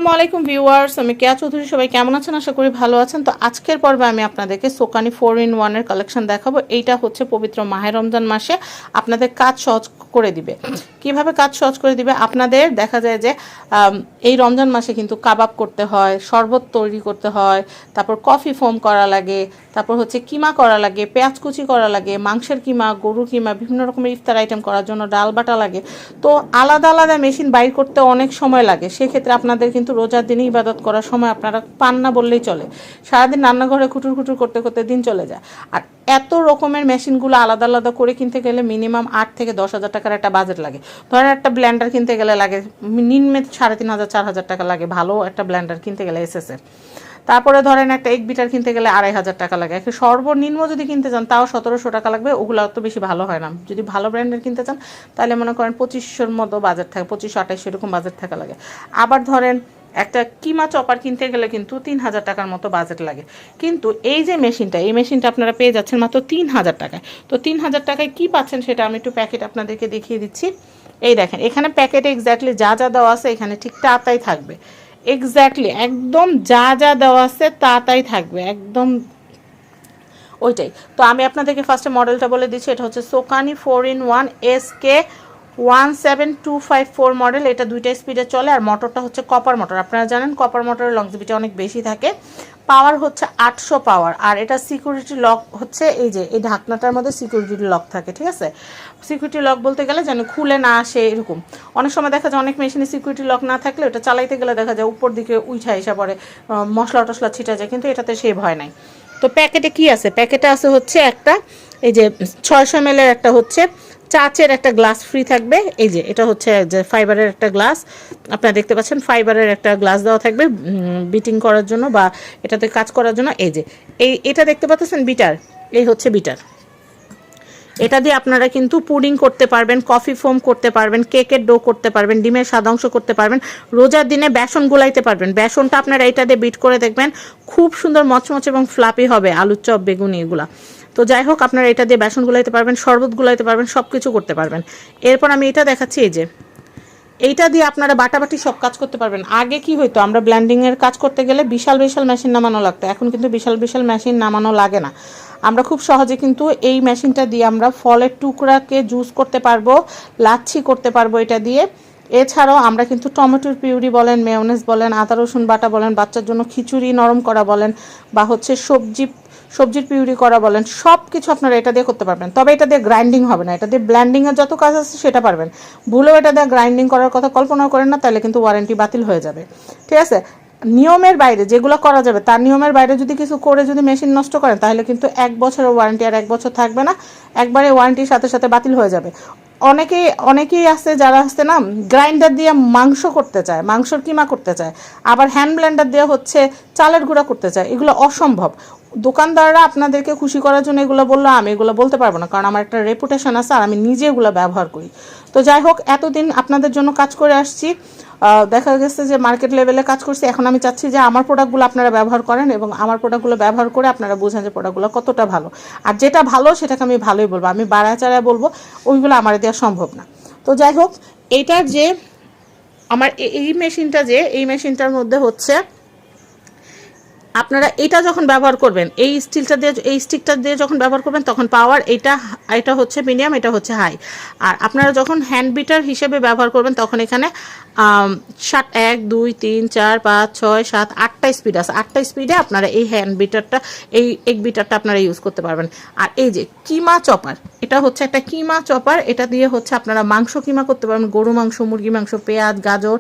আসসালামু আলাইকুম ভিউয়ার্স, আমি কেয়া চৌধুরী। সবাই কেমন আছেন? আশা করি ভালো আছেন। তো আজকের পর্বে আমি আপনাদেরকে সোকানি 4-in-1 এর কালেকশন দেখাবো। এইটা হচ্ছে পবিত্র মাহে রমজান মাসে আপনাদের কাজ সহজ করে দিবে। কিভাবে কাজ সহজ করে দিবে? আপনাদের দেখা যায় যে এই রমজান মাসে কিন্তু কাবাব করতে হয়, শরবত তৈরি করতে হয়, তারপর কফি ফোম করা লাগে, তারপর হচ্ছে কিমা করা লাগে, পেঁয়াজ কুচি করা লাগে, মাংসের কিমা, গরুর কিমা, বিভিন্ন রকমের ইফতার আইটেম করার জন্য ডাল বাটা লাগে। তো আলাদা আলাদা মেশিন বাইর করতে অনেক সময় লাগে। সেক্ষেত্রে আপনাদের কিন্তু রোজার দিনে ইবাদত করার সময় আপনারা পান না বললেই চলে। সারাদিন রান্নাঘরে খুটুর খুটুর করতে করতে দিন চলে যায়। আর এত রকমের মেশিনগুলো আলাদা আলাদা করে কিনতে গেলে মিনিমাম 8 থেকে 10,000 টাকার একটা বাজেট লাগে। ধরেন একটা ব্লেন্ডার কিনতে গেলে লাগে নিম্নে 3,500-4,000 টাকা লাগে, ভালো একটা ব্লেন্ডার কিনতে গেলে এসএসের। তারপরে ধরেন একটা এক বিটার কিনতে গেলে 2,500 টাকা লাগে। একটা সর্বনিম্ন যদি কিনতে চান তাও 1,700 টাকা লাগবে। ওগুলো অত বেশি ভালো হয় না। যদি ভালো ব্র্যান্ডের কিনতে চান তাহলে মনে করেন 2500-র মতো বাজেট থাকে, 2500-2800 এরকম বাজেট থাকা লাগে। আবার ধরেন একটা কিমা চপার কিনতে গেলে কিন্তু 3,000 টাকার মতো বাজেট লাগে। কিন্তু এই যে মেশিনটা, এই মেশিনটা আপনারা পেয়ে যাচ্ছেন মাত্র 3,000 টাকায়। তো 3,000 টাকায় কী পাচ্ছেন সেটা আমি একটু প্যাকেট আপনাদেরকে দেখিয়ে দিচ্ছি। এই দেখেন, এখানে প্যাকেটে এক্স্যাক্টলি যা যা দেওয়া আছে এখানে ঠিক তাই থাকবে। এক্স্যাক্টলি একদম যা যা দেওয়া আছে তাই থাকবে, একদম ওইটাই। তো আমি আপনাদেরকে ফার্স্টে মডেলটা বলে দিচ্ছি। এটা হচ্ছে সোকানি 4-in-1 SK17254 মডেল। এটা 2টা স্পিডে চলে। আর মোটরটা হচ্ছে কপার মোটর। আপনারা জানেন কপার মোটরের লংজিভিটি অনেক বেশি থাকে। পাওয়ার হচ্ছে 800 পাওয়ার। আর এটা সিকিউরিটি লক হচ্ছে এই যে এই ঢাকনাটার মধ্যে সিকিউরিটি লক থাকে, ঠিক আছে? সিকিউরিটি লক বলতে গেলে যেন খুলে না আসে এরকম। অনেক সময় দেখা যায় অনেক মেশিনে সিকিউরিটি লক না থাকলে ওটা চালাইতে গেলে দেখা যায় উপর দিকে উঠা এসে পড়ে, মশলা টশলা ছিটা যায়, কিন্তু এটাতে সেই ভয় নাই। তো প্যাকেটে কি আছে? প্যাকেটে আছে হচ্ছে একটা এই যে 600 ml এর একটা হচ্ছে চাচের একটা গ্লাস ফ্রি থাকবে। এই যে এটা হচ্ছে যে ফাইবারের একটা গ্লাস, আপনারা দেখতে পাচ্ছেন ফাইবারের একটা গ্লাস দেওয়া থাকবে বিটিং করার জন্য বা এটাতে কাজ করার জন্য। এই যে এটা দেখতে পাচ্ছেন বিটার, এই হচ্ছে বিটার। এটা দিয়ে আপনারা কিন্তু পুডিং করতে পারবেন, কফি ফোম করতে পারবেন, কেকের ডো করতে পারবেন, ডিমের সাদাংশ করতে পারবেন, রোজার দিনে বেসন গুলাইতে পারবেন। বেসনটা আপনারা এটা দিয়ে বিট করে দেখবেন খুব সুন্দর মচমচ এবং ফ্লাপি হবে, আলুর চপ, বেগুনি এগুলা। তো যাই হোক, আপনারা এটা দিয়ে বেসন গুলাইতে পারবেন, শরবত গুলাইতে পারবেন, সব কিছু করতে পারবেন। এরপর আমি এটা দেখাচ্ছি। এই যে এইটা দিয়ে আপনারা বাটাবাটি সব কাজ করতে পারবেন। আগে কি হইতো, আমরা ব্লেন্ডিংয়ের কাজ করতে গেলে বিশাল বিশাল মেশিন নামানো লাগতো। এখন কিন্তু বিশাল বিশাল মেশিন নামানো লাগে না। আমরা খুব সহজে কিন্তু এই মেশিনটা দিয়ে আমরা ফলের টুকরাকে জুস করতে পারবো, লাচ্ছি করতে পারবো এটা দিয়ে। এছাড়াও আমরা কিন্তু টমেটোর পিউরি বলেন, মেয়োনেজ বলেন, আদা রসুন বাটা বলেন, বাচ্চার জন্য খিচুড়ি নরম করা বলেন, বা হচ্ছে সবজির পিউরি করা বলেন, সব কিছু আপনারা এটা দিয়ে করতে পারবেন। তবে এটা দিয়ে গ্রাইন্ডিং হবে না। এটা দিয়ে ব্লেন্ডিংয়ের যত কাজ আছে সেটা পারবেন। ভুলেও এটা দিয়ে গ্রাইন্ডিং করার কথা কল্পনা করেন না, তাহলে কিন্তু ওয়ারেন্টি বাতিল হয়ে যাবে, ঠিক আছে? নিয়মের বাইরে যেগুলো করা যাবে, তার নিয়মের বাইরে যদি কিছু করে যদি মেশিন নষ্ট করেন তাহলে কিন্তু 1 বছরের ওয়ারেন্টি আর 1 বছর থাকবে না, একবারে ওয়ারেন্টির সাথে সাথে বাতিল হয়ে যাবে। অনেকেই আছে যারা আছে না গ্রাইন্ডার দিয়ে মাংস করতে চায়, মাংসর কিমা করতে চায়, আবার হ্যান্ড ব্লেন্ডার দিয়ে হচ্ছে চালের গুঁড়া করতে চায়। এগুলো অসম্ভব। দোকানদাররা আপনাদেরকে খুশি করার জন্য এগুলো বললো, আমি এগুলো বলতে পারবো না, কারণ আমার একটা রেপুটেশন আছে আর আমি নিজে এগুলো ব্যবহার করি। তো যাই হোক, এতদিন আপনাদের জন্য কাজ করে আসছি, দেখা গেছে যে মার্কেট লেভেলে কাজ করছি। এখন আমি চাচ্ছি যে আমার প্রোডাক্টগুলো আপনারা ব্যবহার করেন এবং আমার প্রোডাক্টগুলো ব্যবহার করে আপনারা বোঝেন যে প্রোডাক্টগুলো কতটা ভালো। আর যেটা ভালো সেটাকে আমি ভালোই বলবো, আমি বাড়ায় চাড়ায় বলবো ওইগুলো আমার দেওয়া সম্ভব না। তো যাই হোক, এইটার যে আমার এই মেশিনটার মধ্যে হচ্ছে আপনারা এটা যখন ব্যবহার করবেন, এই স্টিকটা দিয়ে যখন ব্যবহার করবেন তখন পাওয়ার এটা হচ্ছে মিডিয়াম, এটা হচ্ছে হাই। আর আপনারা যখন হ্যান্ড বিটার হিসেবে ব্যবহার করবেন তখন এখানে 1 2 3 4 5 6 7 8টা স্পিড আছে। 8টা স্পিডে আপনারা এই হ্যান্ড বিটারটা, এই এক বিটারটা আপনারা ইউজ করতে পারবেন। আর এই যে কিমা চপার, এটা হচ্ছে একটা কিমা চপার। এটা দিয়ে হচ্ছে আপনারা মাংস কিমা করতে পারবেন, গরু মাংস, মুরগি মাংস, পেঁয়াজ, গাজর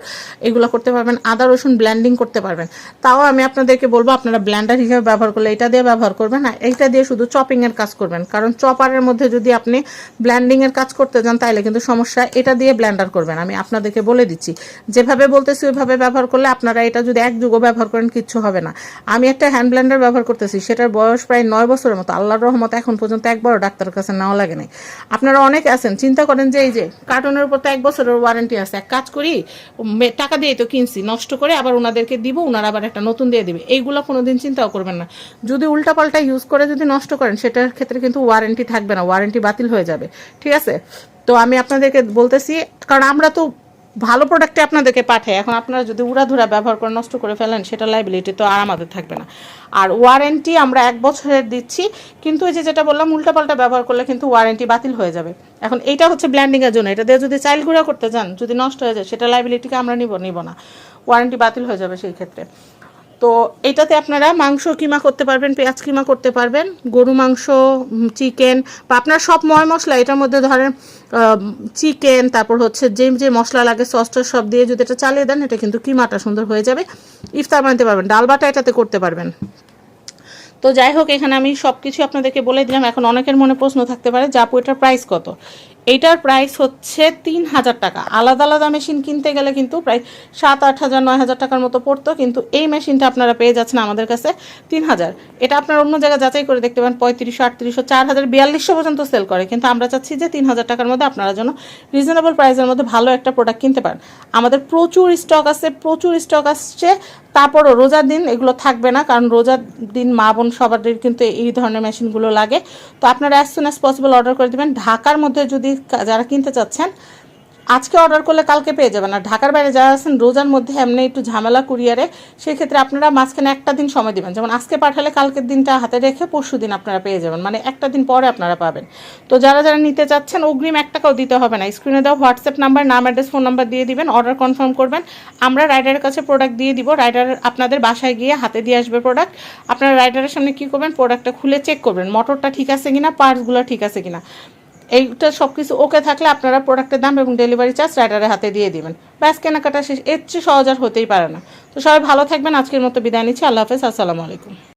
এগুলো করতে পারবেন, আদা রসুন ব্লেন্ডিং করতে পারবেন। তাও আমি আপনাদেরকে বলবো আপনারা ব্লেন্ডার হিসেবে ব্যবহার করলে এটা দিয়ে ব্যবহার করবেন, আর এইটা দিয়ে শুধু চপিংয়ের কাজ করবেন। কারণ চপারের মধ্যে যদি আপনি ব্লেন্ডিংয়ের কাজ করতে যান তাহলে কিন্তু সমস্যা। এটা দিয়ে ব্লেন্ডার করবেন, আমি আপনাদেরকে বলে দিচ্ছি। যেভাবে বলতেছি ওইভাবে ব্যবহার করলে আপনারা এটা যদি এক যুগও ব্যবহার করেন কিচ্ছু হবে না। আমি একটা হ্যান্ড ব্লেন্ডার ব্যবহার করতেছি, সেটার বয়স প্রায় 9 বছরের মতো। আল্লাহর রহমত এখন পর্যন্ত একবারও ডাক্তারের কাছে নেওয়া লাগে নাই। আপনারা অনেক আছেন চিন্তা করেন যে এই যে কার্টনের উপর তো 1 বছরের ওয়ারেন্টি আছে, এক কাজ করি টাকা দিয়ে তো কিনছি, নষ্ট করে আবার ওনাদেরকে দিব, ওনারা আবার একটা নতুন দিয়ে দিবে, এইগুলো কোনোদিন চিন্তাও করবেন না। যদি উল্টাপাল্টা ইউজ করে যদি নষ্ট করেন সেটার ক্ষেত্রে কিন্তু ওয়ারেন্টি থাকবে না, ওয়ারেন্টি বাতিল হয়ে যাবে, ঠিক আছে? তো আমি আপনাদেরকে বলতেছি, কারণ আমরা তো ভালো প্রোডাক্টে আপনাদেরকে পাঠায়, এখন আপনারা যদি উড়াধুরা ব্যবহার করে নষ্ট করে ফেলেন সেটা লাইবিলিটি তো আর আমাদের থাকবে না। আর ওয়ারেন্টি আমরা 1 বছরের দিচ্ছি, কিন্তু এই যে যেটা বললাম উল্টাপাল্টা ব্যবহার করলে কিন্তু ওয়ারেন্টি বাতিল হয়ে যাবে। এখন এইটা হচ্ছে ব্ল্যান্ডিংয়ের জন্য, এটা দিয়ে যদি চাইল গুঁড়া করতে যান যদি নষ্ট হয়ে যায় সেটা লাইবিলিটিকে আমরা নিব না, ওয়ারেন্টি বাতিল হয়ে যাবে সেই ক্ষেত্রে। তো এটাতে আপনারা মাংস কিমা করতে পারবেন, পেঁয়াজ কিমা করতে পারবেন, গরু মাংস, চিকেন, বা আপনার সব ময় মশলা এটার মধ্যে ধরেন চিকেন, তারপর হচ্ছে যে মশলা লাগে সসটা সব দিয়ে যদি এটা চালিয়ে দেন এটা কিন্তু কিমাটা সুন্দর হয়ে যাবে। ইফতার বানাতে পারবেন, ডাল বাটা এটাতে করতে পারবেন। তো যাই হোক, এখানে আমি সব কিছু আপনাদেরকে বলে দিলাম। এখন অনেকের মনে প্রশ্ন থাকতে পারে যে আপু এটার প্রাইস কত। এইটার প্রাইস হচ্ছে 3000 টাকা। আলাদা আলাদা মেশিন কিনতে গেলে কিন্তু প্রায় 7-8 হাজার 9 হাজার টাকার মতো পড়তো, কিন্তু এই মেশিনটা আপনারা পেয়ে যাচ্ছেন আমাদের কাছে 3000। এটা আপনারা অন্য জায়গায় যাচাই করে দেখতে পারেন 3500, 3800, 4000, 4200 পর্যন্ত সেল করে, কিন্তু আমরা চাচ্ছি যে 3000 টাকার মধ্যে আপনারা যেন রিজনেবল প্রাইসের মধ্যে ভালো একটা প্রোডাক্ট কিনতে পারেন। আমাদের প্রচুর স্টক আসছে। তারপরও রোজার দিন এগুলো থাকবে না, কারণ রোজার দিন মা বোন সবারই কিন্তু এই ধরনের মেশিনগুলো লাগে। তো আপনারা as soon as possible order করে দেবেন। ঢাকার মধ্যে যদি যারা কিনতে চাচ্ছেন আজকে অর্ডার করলে কালকে পেয়ে যাবেন, আর ঢাকার বাইরে যারা আছেন রোজার মধ্যে এমনি একটু ঝামেলা কুরিয়ারে, সেক্ষেত্রে আপনারা মাঝখানে একটা দিন সময় দেবেন, যেমন আজকে পাঠালে কালকের দিনটা হাতে রেখে পরশু দিন আপনারা পেয়ে যাবেন, মানে একটা দিন পরে আপনারা পাবেন। তো যারা নিতে চাচ্ছেন অগ্রিম 1 টাকাও দিতে হবে না, স্ক্রিনে দেওয়া হোয়াটসঅ্যাপ নাম্বার, নাম, অ্যাড্রেস, ফোন নাম্বার দিয়ে দিবেন, অর্ডার কনফার্ম করবেন, আমরা রাইডারের কাছে প্রোডাক্ট দিয়ে দিব, রাইডার আপনাদের বাসায় গিয়ে হাতে দিয়ে আসবে প্রোডাক্ট। আপনারা রাইডারের সামনে কী করবেন, প্রোডাক্টটা খুলে চেক করবেন মোটরটা ঠিক আছে কিনা, পার্টসগুলো ঠিক আছে কিনা। এইটা সব কিছু ওকে থাকলে আপনারা প্রোডাক্টের দাম এবং ডেলিভারি চার্জ রাইডারের হাতে দিয়ে দিবেন, ব্যাস কেনাকাটা শেষ। এর চেয়ে সহজ আর হতেই পারে না। তো সবাই ভালো থাকবেন, আজকের মতো বিদায় নিচ্ছি, আল্লাহ হাফেজ, আসসালামু আলাইকুম।